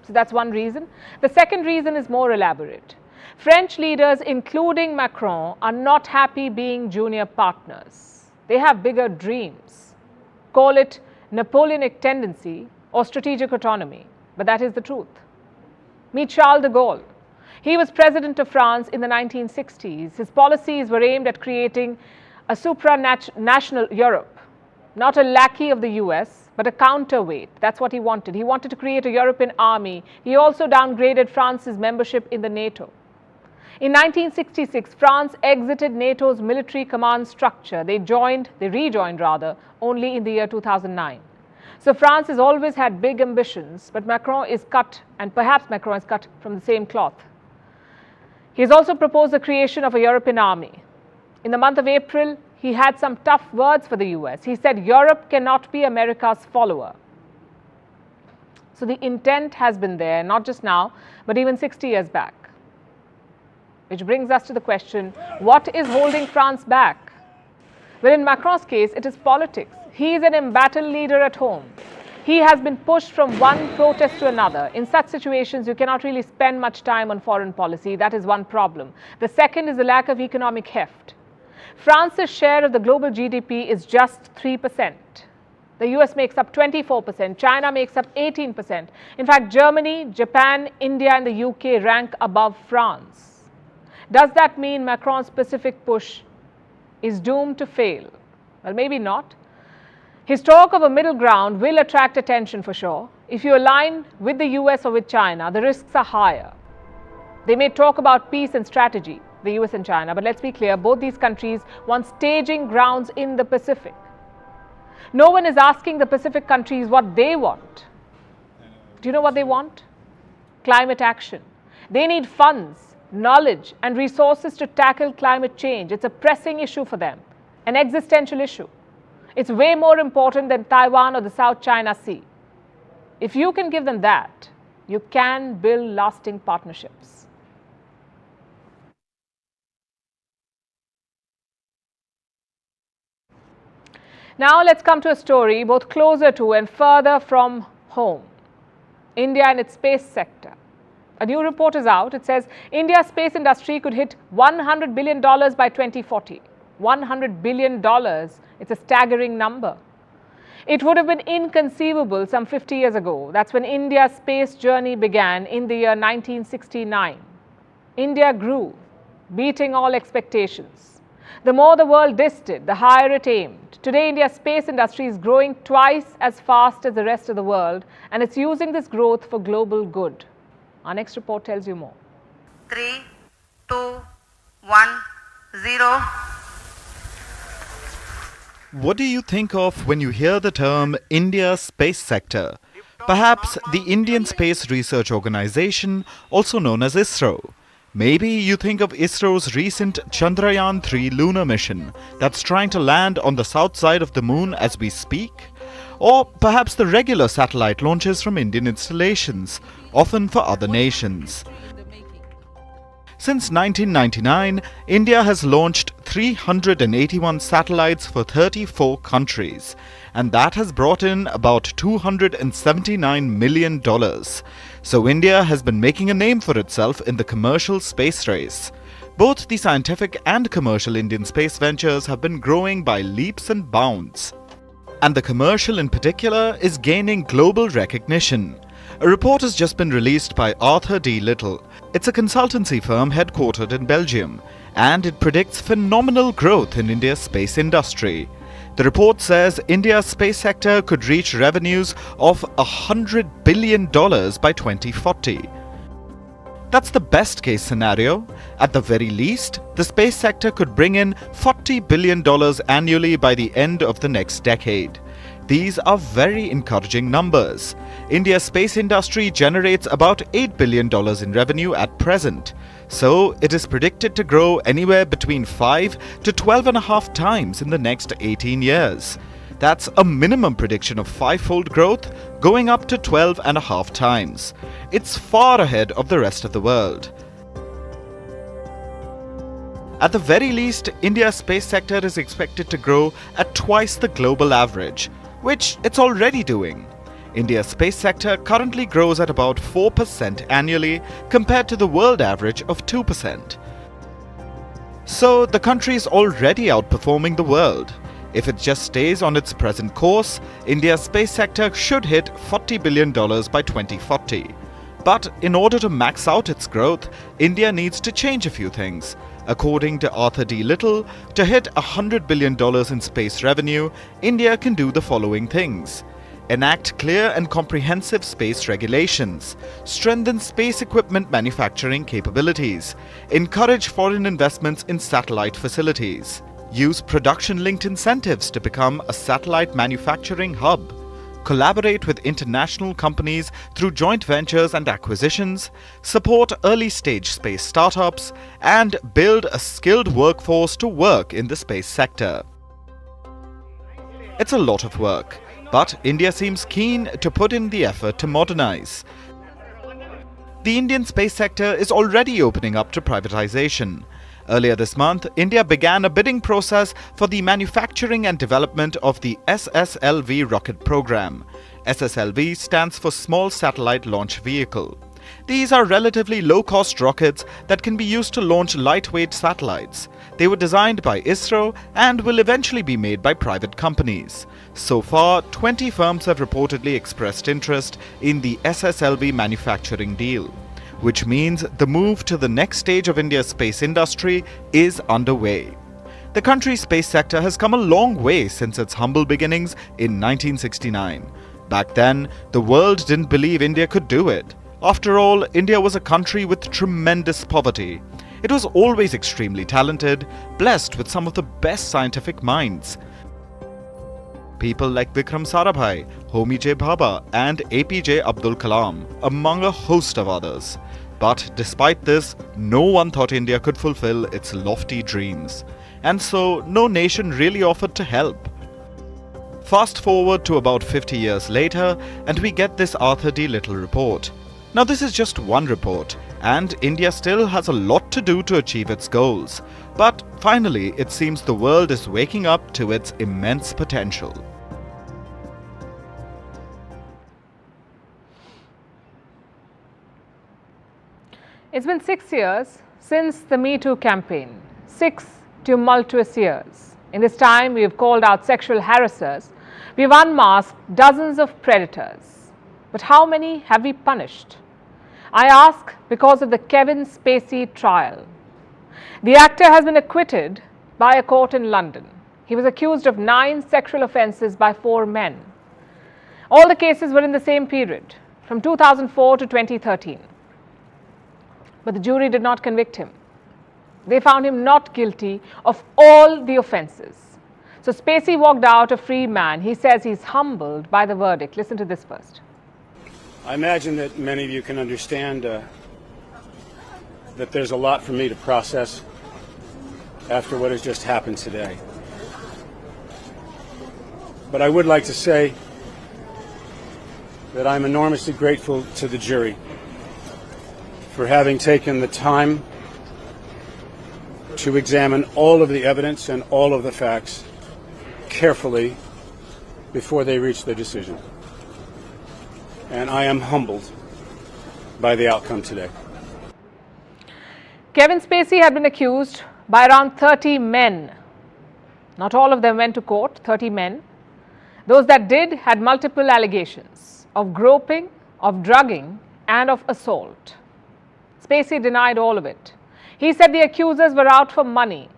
So that's one reason. The second reason is more elaborate. French leaders, including Macron, are not happy being junior partners. They have bigger dreams. Call it Napoleonic tendency or strategic autonomy, but that is the truth. Meet Charles de Gaulle. He was president of France in the 1960s. His policies were aimed at creating a supranational Europe, not a lackey of the US, but a counterweight. That's what he wanted. He wanted to create a European army. He also downgraded France's membership in the NATO. In 1966, France exited NATO's military command structure. They rejoined only in the year 2009. So France has always had big ambitions, but Macron is cut, and perhaps Macron is cut from the same cloth. He has also proposed the creation of a European army. In the month of April, he had some tough words for the US. He said Europe cannot be America's follower. So the intent has been there, not just now, but even 60 years back. Which brings us to the question, what is holding France back? Well, in Macron's case, it is politics. He is an embattled leader at home. He has been pushed from one protest to another. In such situations, you cannot really spend much time on foreign policy. That is one problem. The second is the lack of economic heft. France's share of the global GDP is just 3%. The US makes up 24%. China makes up 18%. In fact, Germany, Japan, India, and the UK rank above France. Does that mean Macron's Pacific push is doomed to fail? Well, maybe not. His talk of a middle ground will attract attention for sure. If you align with the US or with China, the risks are higher. They may talk about peace and strategy, the US and China, but let's be clear, both these countries want staging grounds in the Pacific. No one is asking the Pacific countries what they want. Do you know what they want? Climate action. They need funds, knowledge, and resources to tackle climate change. It's a pressing issue for them, an existential issue. It's way more important than Taiwan or the South China Sea. If you can give them that, you can build lasting partnerships. Now let's come to a story both closer to and further from home. India and its space sector. A new report is out. It says India's space industry could hit $100 billion by 2040. $100 billion. It's a staggering number. It would have been inconceivable some 50 years ago. That's when India's space journey began in the year 1969. India grew, beating all expectations. The more the world disted, the higher it aimed. Today, India's space industry is growing twice as fast as the rest of the world, and it's using this growth for global good. Our next report tells you more. 3, 2, 1, 0. What do you think of when you hear the term India's space sector? Perhaps the Indian Space Research Organization, also known as ISRO. Maybe you think of ISRO's recent Chandrayaan-3 lunar mission that's trying to land on the south side of the moon as we speak. Or perhaps the regular satellite launches from Indian installations, often for other nations. Since 1999, India has launched 381 satellites for 34 countries, and that has brought in about $279 million. So India has been making a name for itself in the commercial space race. Both the scientific and commercial Indian space ventures have been growing by leaps and bounds. And the commercial in particular is gaining global recognition. A report has just been released by Arthur D. Little. It's a consultancy firm headquartered in Belgium, and it predicts phenomenal growth in India's space industry. The report says India's space sector could reach revenues of $100 billion by 2040. That's the best case scenario. At the very least, the space sector could bring in $40 billion annually by the end of the next decade. These are very encouraging numbers. India's space industry generates about $8 billion in revenue at present, so it is predicted to grow anywhere between 5 to 12.5 times in the next 18 years. That's a minimum prediction of 5-fold growth, going up to 12.5 times. It's far ahead of the rest of the world. At the very least, India's space sector is expected to grow at twice the global average, which it's already doing. India's space sector currently grows at about 4% annually compared to the world average of 2%. So the country is already outperforming the world. If it just stays on its present course, India's space sector should hit $40 billion by 2040. But in order to max out its growth, India needs to change a few things. According to Arthur D. Little, to hit $100 billion in space revenue, India can do the following things: enact clear and comprehensive space regulations, strengthen space equipment manufacturing capabilities, encourage foreign investments in satellite facilities, use production-linked incentives to become a satellite manufacturing hub, collaborate with international companies through joint ventures and acquisitions, support early-stage space startups, and build a skilled workforce to work in the space sector. It's a lot of work, but India seems keen to put in the effort to modernize. The Indian space sector is already opening up to privatization. Earlier this month, India began a bidding process for the manufacturing and development of the SSLV rocket program. SSLV stands for Small Satellite Launch Vehicle. These are relatively low-cost rockets that can be used to launch lightweight satellites. They were designed by ISRO and will eventually be made by private companies. So far, 20 firms have reportedly expressed interest in the SSLV manufacturing deal, which means the move to the next stage of India's space industry is underway. The country's space sector has come a long way since its humble beginnings in 1969. Back then, the world didn't believe India could do it. After all, India was a country with tremendous poverty. It was always extremely talented, blessed with some of the best scientific minds. People like Vikram Sarabhai, Homi J. Bhabha and APJ Abdul Kalam, among a host of others. But despite this, no one thought India could fulfill its lofty dreams. And so, no nation really offered to help. Fast forward to about 50 years later, and we get this Arthur D. Little report. Now this is just one report, and India still has a lot to do to achieve its goals. But finally, it seems the world is waking up to its immense potential. It's been 6 years since the Me Too campaign. 6 tumultuous years. In this time, we have called out sexual harassers. We have unmasked dozens of predators. But how many have we punished? I ask because of the Kevin Spacey trial. The actor has been acquitted by a court in London. He was accused of 9 sexual offences by 4 men. All the cases were in the same period, from 2004 to 2013. But the jury did not convict him. They found him not guilty of all the offences. So Spacey walked out a free man. He says he's humbled by the verdict. Listen to this first. I imagine that many of you can understand that there's a lot for me to process after what has just happened today. But I would like to say that I'm enormously grateful to the jury for having taken the time to examine all of the evidence and all of the facts carefully before they reached their decision. And I am humbled by the outcome today. Kevin Spacey had been accused by around 30 men. Not all of them went to court, 30 men. Those that did had multiple allegations of groping, of drugging, and of assault. Spacey denied all of it. He said the accusers were out for money,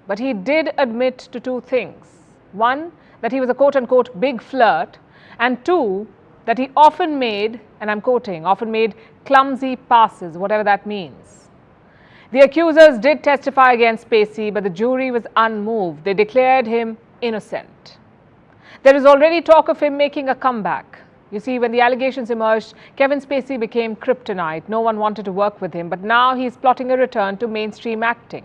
but he did admit to 2 things. 1, that he was a quote-unquote big flirt, and 2, that he often made, and I'm quoting, often made clumsy passes, whatever that means. The accusers did testify against Spacey, but the jury was unmoved. They declared him innocent. There is already talk of him making a comeback. You see, when the allegations emerged, Kevin Spacey became kryptonite. No one wanted to work with him, but now he's plotting a return to mainstream acting.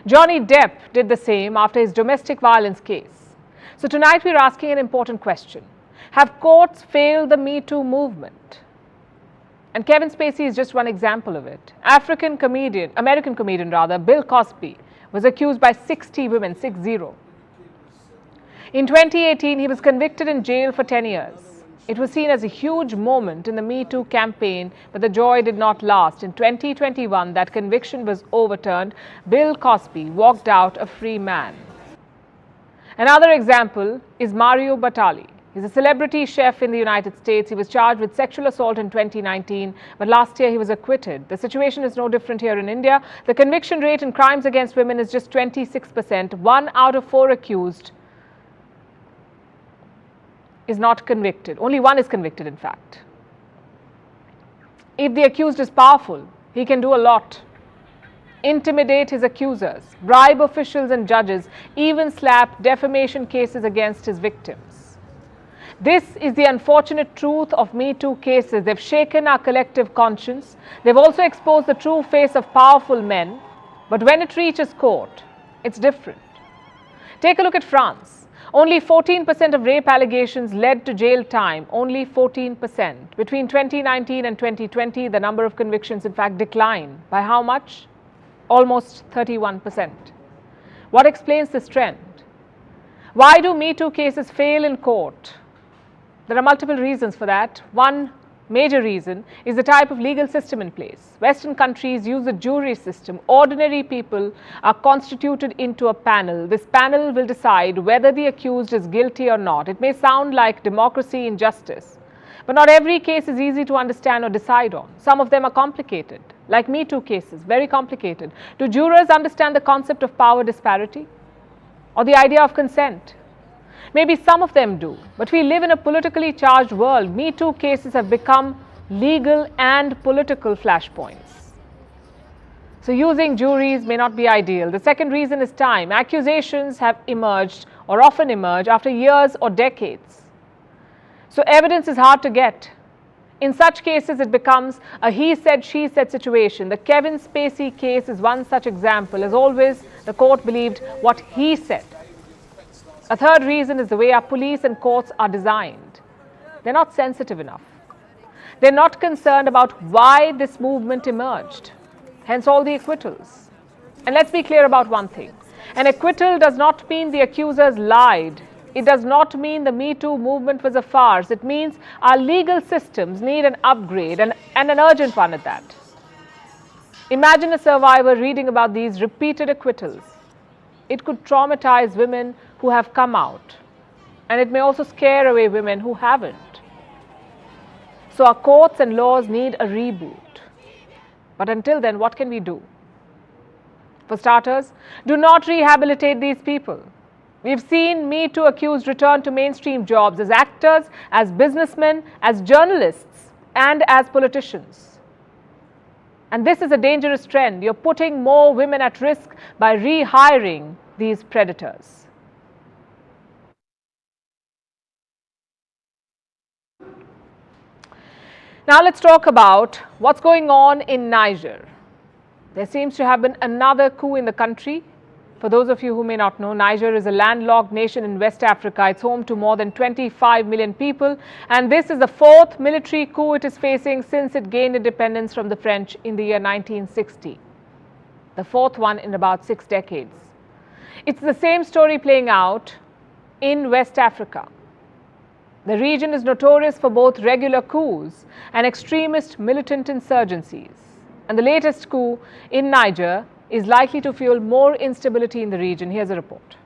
Johnny Depp did the same after his domestic violence case. So tonight we're asking an important question. Have courts failed the Me Too movement? And Kevin Spacey is just one example of it. American comedian Bill Cosby was accused by 60 women, 60. In 2018, he was convicted and jailed for 10 years. It was seen as a huge moment in the Me Too campaign, but the joy did not last. In 2021, that conviction was overturned. Bill Cosby walked out a free man. Another example is Mario Batali. He's a celebrity chef in the United States. He was charged with sexual assault in 2019, but last year he was acquitted. The situation is no different here in India. The conviction rate in crimes against women is just 26%. 1 out of 4 accused is not convicted. Only 1 is convicted, in fact. If the accused is powerful, he can do a lot. Intimidate his accusers, bribe officials and judges, even slap defamation cases against his victims. This is the unfortunate truth of Me Too cases. They've shaken our collective conscience. They've also exposed the true face of powerful men. But when it reaches court, it's different. Take a look at France. Only 14% of rape allegations led to jail time. Only 14%. Between 2019 and 2020, the number of convictions, in fact, declined. By how much? Almost 31%. What explains this trend? Why do Me Too cases fail in court? There are multiple reasons for that. One major reason is the type of legal system in place. Western countries use a jury system. Ordinary people are constituted into a panel. This panel will decide whether the accused is guilty or not. It may sound like democracy in justice, but not every case is easy to understand or decide on. Some of them are complicated, like Me Too cases, very complicated. Do jurors understand the concept of power disparity or the idea of consent? Maybe some of them do, but we live in a politically charged world. Me Too cases have become legal and political flashpoints. So using juries may not be ideal. The second reason is time. Accusations have emerged or often emerge after years or decades. So evidence is hard to get. In such cases, it becomes a he said, she said situation. The Kevin Spacey case is one such example. As always, the court believed what he said. A third reason is the way our police and courts are designed. They're not sensitive enough. They're not concerned about why this movement emerged. Hence all the acquittals. And let's be clear about one thing. An acquittal does not mean the accusers lied. It does not mean the Me Too movement was a farce. It means our legal systems need an upgrade, and an urgent one at that. Imagine a survivor reading about these repeated acquittals. It could traumatize women who have come out, and it may also scare away women who haven't. So our courts and laws need a reboot. But until then, what can we do? For starters, do not rehabilitate these people. We've seen Me Too accused return to mainstream jobs as actors, as businessmen, as journalists, and as politicians. And this is a dangerous trend. You're putting more women at risk by rehiring these predators. Now let's talk about what's going on in Niger. There seems to have been another coup in the country. For those of you who may not know, Niger is a landlocked nation in West Africa. It's home to more than 25 million people, and this is the fourth military coup it is facing since it gained independence from the French in the year 1960. The fourth one in about 6 decades. It's the same story playing out in West Africa. The region is notorious for both regular coups and extremist militant insurgencies. And the latest coup in Niger is likely to fuel more instability in the region. Here's a report.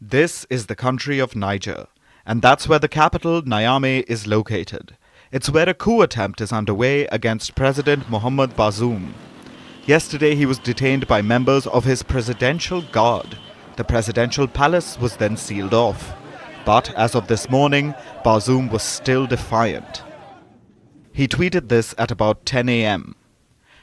This is the country of Niger, and that's where the capital, Niamey, is located. It's where a coup attempt is underway against President Mohamed Bazoum. Yesterday, he was detained by members of his presidential guard. The presidential palace was then sealed off. But as of this morning, Bazoum was still defiant. He tweeted this at about 10 a.m.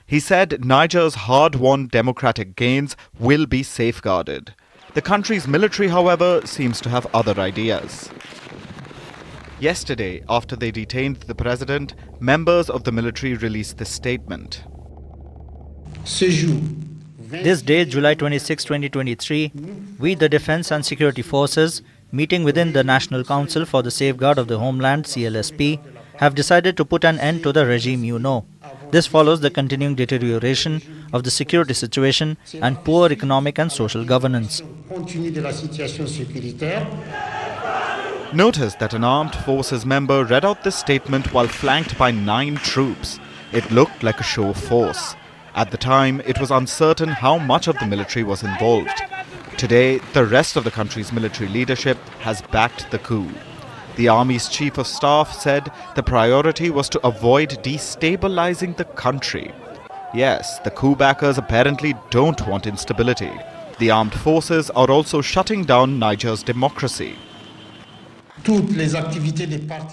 He said Niger's hard-won democratic gains will be safeguarded. The country's military, however, seems to have other ideas. Yesterday, after they detained the president, members of the military released this statement. This day, July 26, 2023, we, the Defense and Security Forces, meeting within the National Council for the Safeguard of the Homeland, CLSP, have decided to put an end to the regime you know. This follows the continuing deterioration of the security situation and poor economic and social governance. Notice that an armed forces member read out this statement while flanked by 9 troops. It looked like a show of force. At the time, it was uncertain how much of the military was involved. Today, the rest of the country's military leadership has backed the coup. The army's chief of staff said the priority was to avoid destabilizing the country. Yes, the coup backers apparently don't want instability. The armed forces are also shutting down Niger's democracy.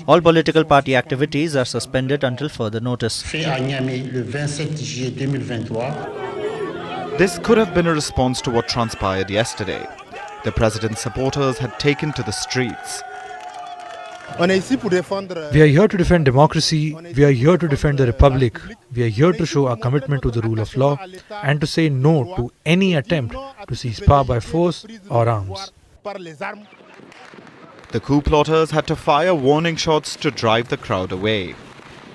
All political party activities are suspended until further notice. This could have been a response to what transpired yesterday. The president's supporters had taken to the streets. We are here to defend democracy, we are here to defend the republic, we are here to show our commitment to the rule of law and to say no to any attempt to seize power by force or arms. The coup plotters had to fire warning shots to drive the crowd away.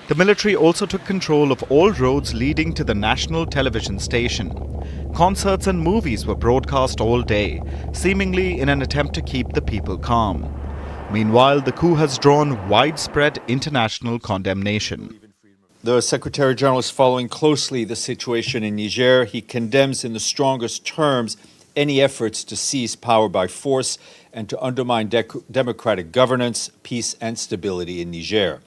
The military also took control of all roads leading to the national television station. Concerts and movies were broadcast all day, seemingly in an attempt to keep the people calm. Meanwhile, the coup has drawn widespread international condemnation. The Secretary General is following closely the situation in Niger. He condemns in the strongest terms any efforts to seize power by force and to undermine democratic governance, peace and stability in Niger.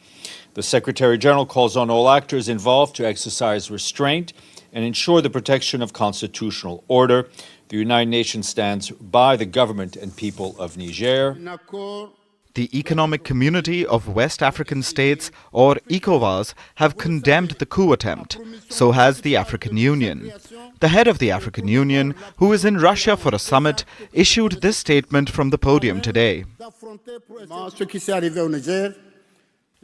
The Secretary General calls on all actors involved to exercise restraint and ensure the protection of constitutional order. The United Nations stands by the government and people of Niger. The Economic Community of West African States, or ECOWAS, have condemned the coup attempt. So has the African Union. The head of the African Union, who is in Russia for a summit, issued this statement from the podium today.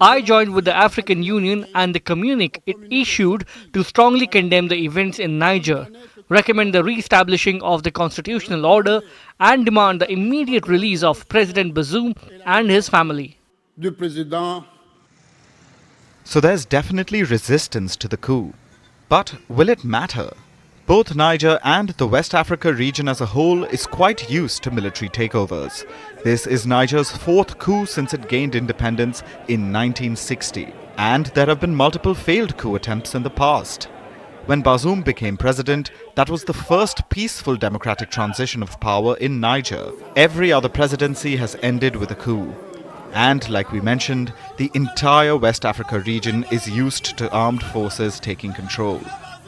I joined with the African Union and the communique it issued to strongly condemn the events in Niger, recommend the re-establishing of the constitutional order and demand the immediate release of President Bazoum and his family. So there's definitely resistance to the coup. But will it matter? Both Niger and the West Africa region as a whole is quite used to military takeovers. This is Niger's fourth coup since it gained independence in 1960. And there have been multiple failed coup attempts in the past. When Bazoum became president, that was the first peaceful democratic transition of power in Niger. Every other presidency has ended with a coup. And like we mentioned, the entire West Africa region is used to armed forces taking control.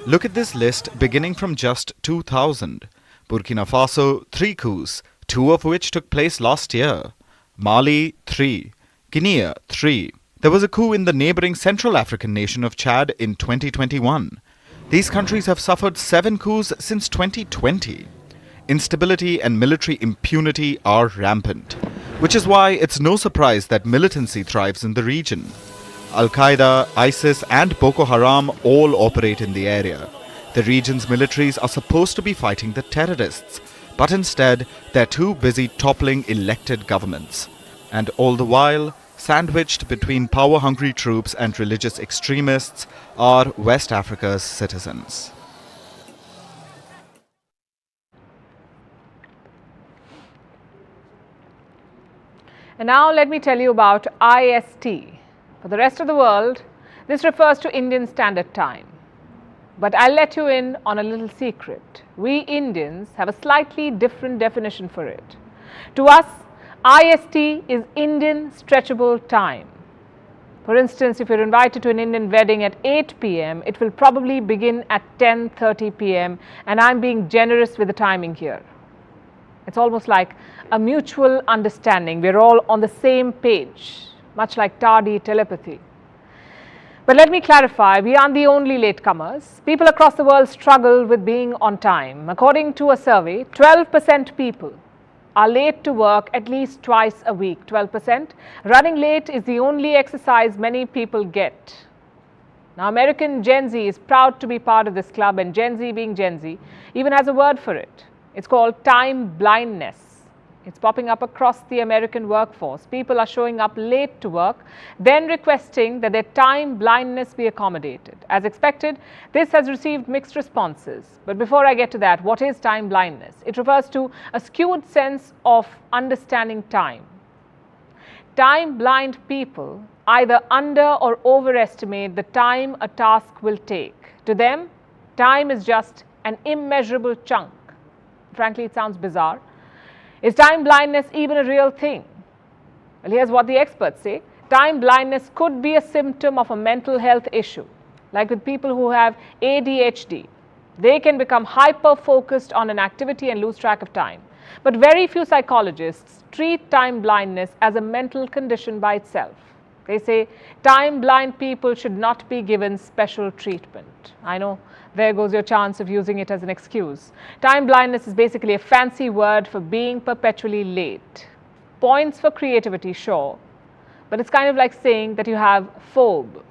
Look at this list beginning from just 2000. Burkina Faso, 3 coups, 2 of which took place last year. Mali, 3. Guinea, 3. There was a coup in the neighboring Central African nation of Chad in 2021. These countries have suffered 7 coups since 2020. Instability and military impunity are rampant, which is why it's no surprise that militancy thrives in the region. Al-Qaeda, ISIS and Boko Haram all operate in the area. The region's militaries are supposed to be fighting the terrorists, but instead they're too busy toppling elected governments. And all the while, sandwiched between power-hungry troops and religious extremists are West Africa's citizens. And now let me tell you about IST. For the rest of the world, this refers to Indian Standard Time. But I'll let you in on a little secret. We Indians have a slightly different definition for it. To us, IST is Indian Stretchable Time. For instance, if you're invited to an Indian wedding at 8 p.m., it will probably begin at 10:30 p.m. and I'm being generous with the timing here. It's almost like a mutual understanding. We're all on the same page, much like tardy telepathy. But let me clarify, we aren't the only latecomers. People across the world struggle with being on time. According to a survey, 12% people are late to work at least twice a week. 12%. Running late is the only exercise many people get. Now, American Gen Z is proud to be part of this club, and Gen Z, being Gen Z, even has a word for it. It's called time blindness. It's popping up across the American workforce. People are showing up late to work, then requesting that their time blindness be accommodated. As expected, this has received mixed responses. But before I get to that, what is time blindness? It refers to a skewed sense of understanding time. Time blind people either under or overestimate the time a task will take. To them, time is just an immeasurable chunk. Frankly, it sounds bizarre. Is time blindness even a real thing? Well, here's what the experts say. Time blindness could be a symptom of a mental health issue. Like with people who have ADHD, they can become hyper-focused on an activity and lose track of time. But very few psychologists treat time blindness as a mental condition by itself. They say time-blind people should not be given special treatment. I know, there goes your chance of using it as an excuse. Time blindness is basically a fancy word for being perpetually late. Points for creativity, sure, but it's kind of like saying that you have phobe.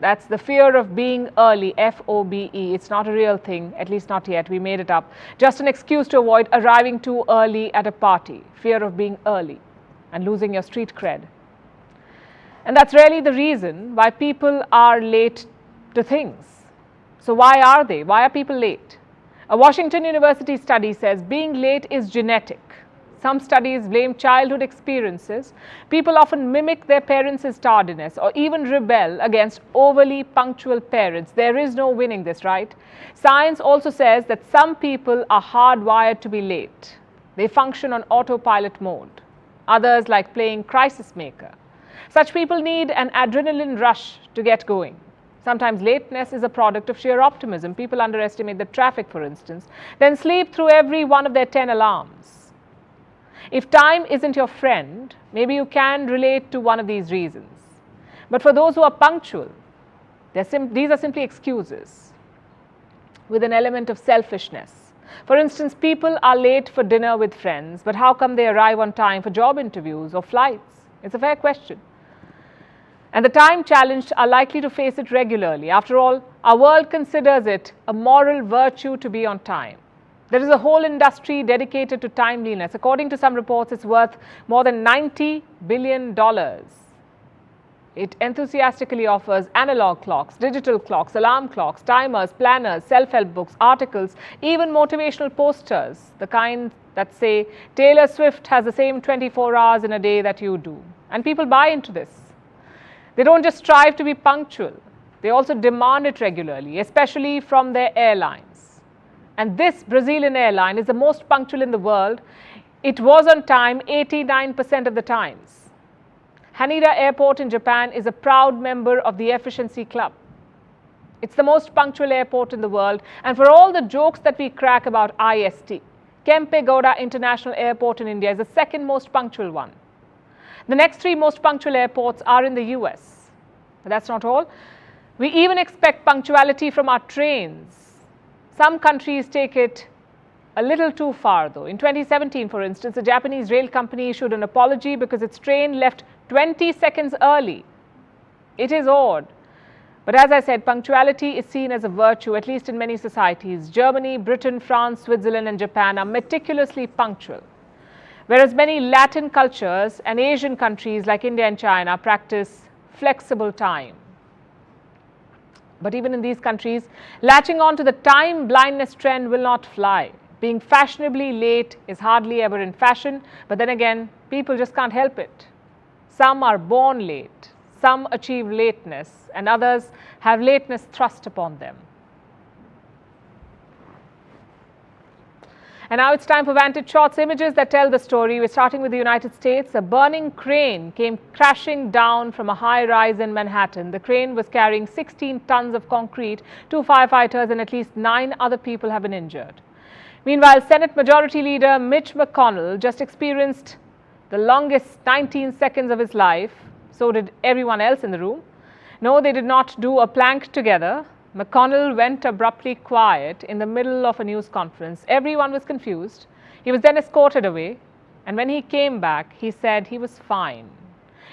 That's the fear of being early, F-O-B-E. It's not a real thing, at least not yet. We made it up. Just an excuse to avoid arriving too early at a party. Fear of being early and losing your street cred. And that's really the reason why people are late to things. So why are they? Why are people late? A Washington University study says being late is genetic. Some studies blame childhood experiences. People often mimic their parents' tardiness or even rebel against overly punctual parents. There is no winning this, right? Science also says that some people are hardwired to be late. They function on autopilot mode. Others like playing crisis maker. Such people need an adrenaline rush to get going. Sometimes lateness is a product of sheer optimism. People underestimate the traffic, for instance, then sleep through every one of their 10 alarms. If time isn't your friend, maybe you can relate to one of these reasons. But for those who are punctual, these are simply excuses with an element of selfishness. For instance, people are late for dinner with friends, but how come they arrive on time for job interviews or flights? It's a fair question. And the time-challenged are likely to face it regularly. After all, our world considers it a moral virtue to be on time. There is a whole industry dedicated to timeliness. According to some reports, it's worth more than $90 billion. It enthusiastically offers analog clocks, digital clocks, alarm clocks, timers, planners, self-help books, articles, even motivational posters, the kind that say, Taylor Swift has the same 24 hours in a day that you do. And people buy into this. They don't just strive to be punctual. They also demand it regularly, especially from their airlines. And this Brazilian airline is the most punctual in the world. It was on time 89% of the times. Haneda Airport in Japan is a proud member of the Efficiency Club. It's the most punctual airport in the world. And for all the jokes that we crack about IST, Kempegowda International Airport in India is the second most punctual one. The next three most punctual airports are in the US. But that's not all. We even expect punctuality from our trains. Some countries take it a little too far, though. In 2017, for instance, a Japanese rail company issued an apology because its train left 20 seconds early. It is odd. But as I said, punctuality is seen as a virtue, at least in many societies. Germany, Britain, France, Switzerland, and Japan are meticulously punctual, whereas many Latin cultures and Asian countries like India and China practice flexible time. But even in these countries, latching on to the time blindness trend will not fly. Being fashionably late is hardly ever in fashion, but then again, people just can't help it. Some are born late, some achieve lateness, and others have lateness thrust upon them. And now it's time for Vantage Shots, images that tell the story. We're starting with the United States. A burning crane came crashing down from a high-rise in Manhattan. The crane was carrying 16 tons of concrete. 2 firefighters and at least 9 other people have been injured. Meanwhile, Senate Majority Leader Mitch McConnell just experienced the longest 19 seconds of his life. So did everyone else in the room. No, they did not do a plank together. McConnell went abruptly quiet in the middle of a news conference. Everyone was confused. He was then escorted away, and when he came back, he said he was fine.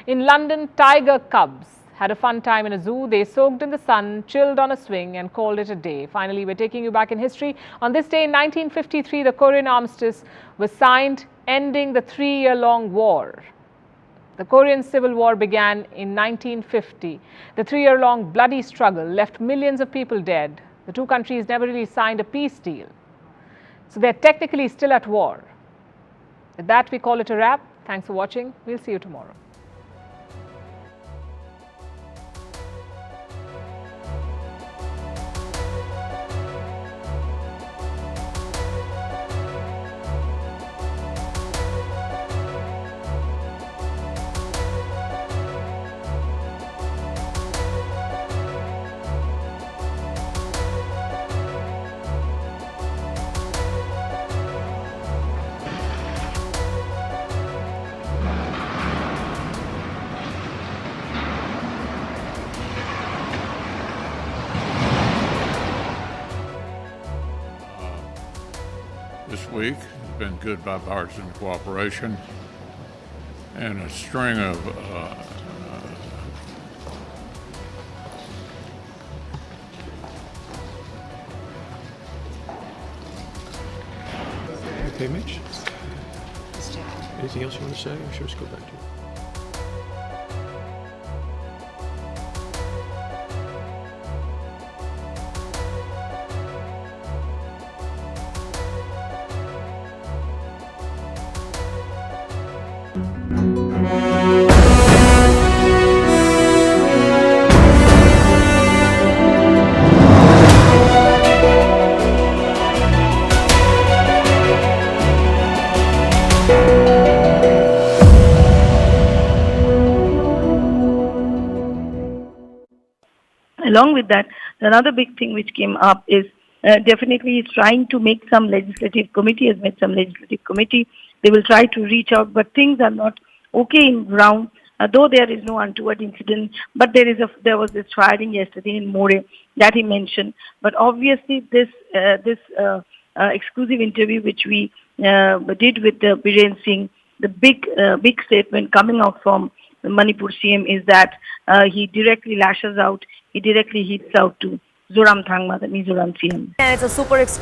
In London, tiger cubs had a fun time in a zoo. They soaked in the sun, chilled on a swing, and called it a day. Finally, we're taking you back in history. On this day in 1953, the Korean armistice was signed, ending the 3-year-long war. The Korean Civil War began in 1950. The 3-year-long bloody struggle left millions of people dead. The two countries never really signed a peace deal. So they're technically still at war. With that, we call it a wrap. Thanks for watching. We'll see you tomorrow. week. It's been good bipartisan cooperation and a string of Okay, Mitch. Anything else you want to say, or should we just go back to you? Along with that, another big thing which came up is definitely is trying to make some legislative committee, has made some legislative committee. They will try to reach out, but things are not okay in ground, though there is no untoward incident. But there was this firing yesterday in More that he mentioned. But obviously this exclusive interview which we did with Biren Singh, the big statement coming out from the Manipur CM is that he directly lashes out, he directly hits out to Zoram Thangma, the Mizoram CM. And it's a super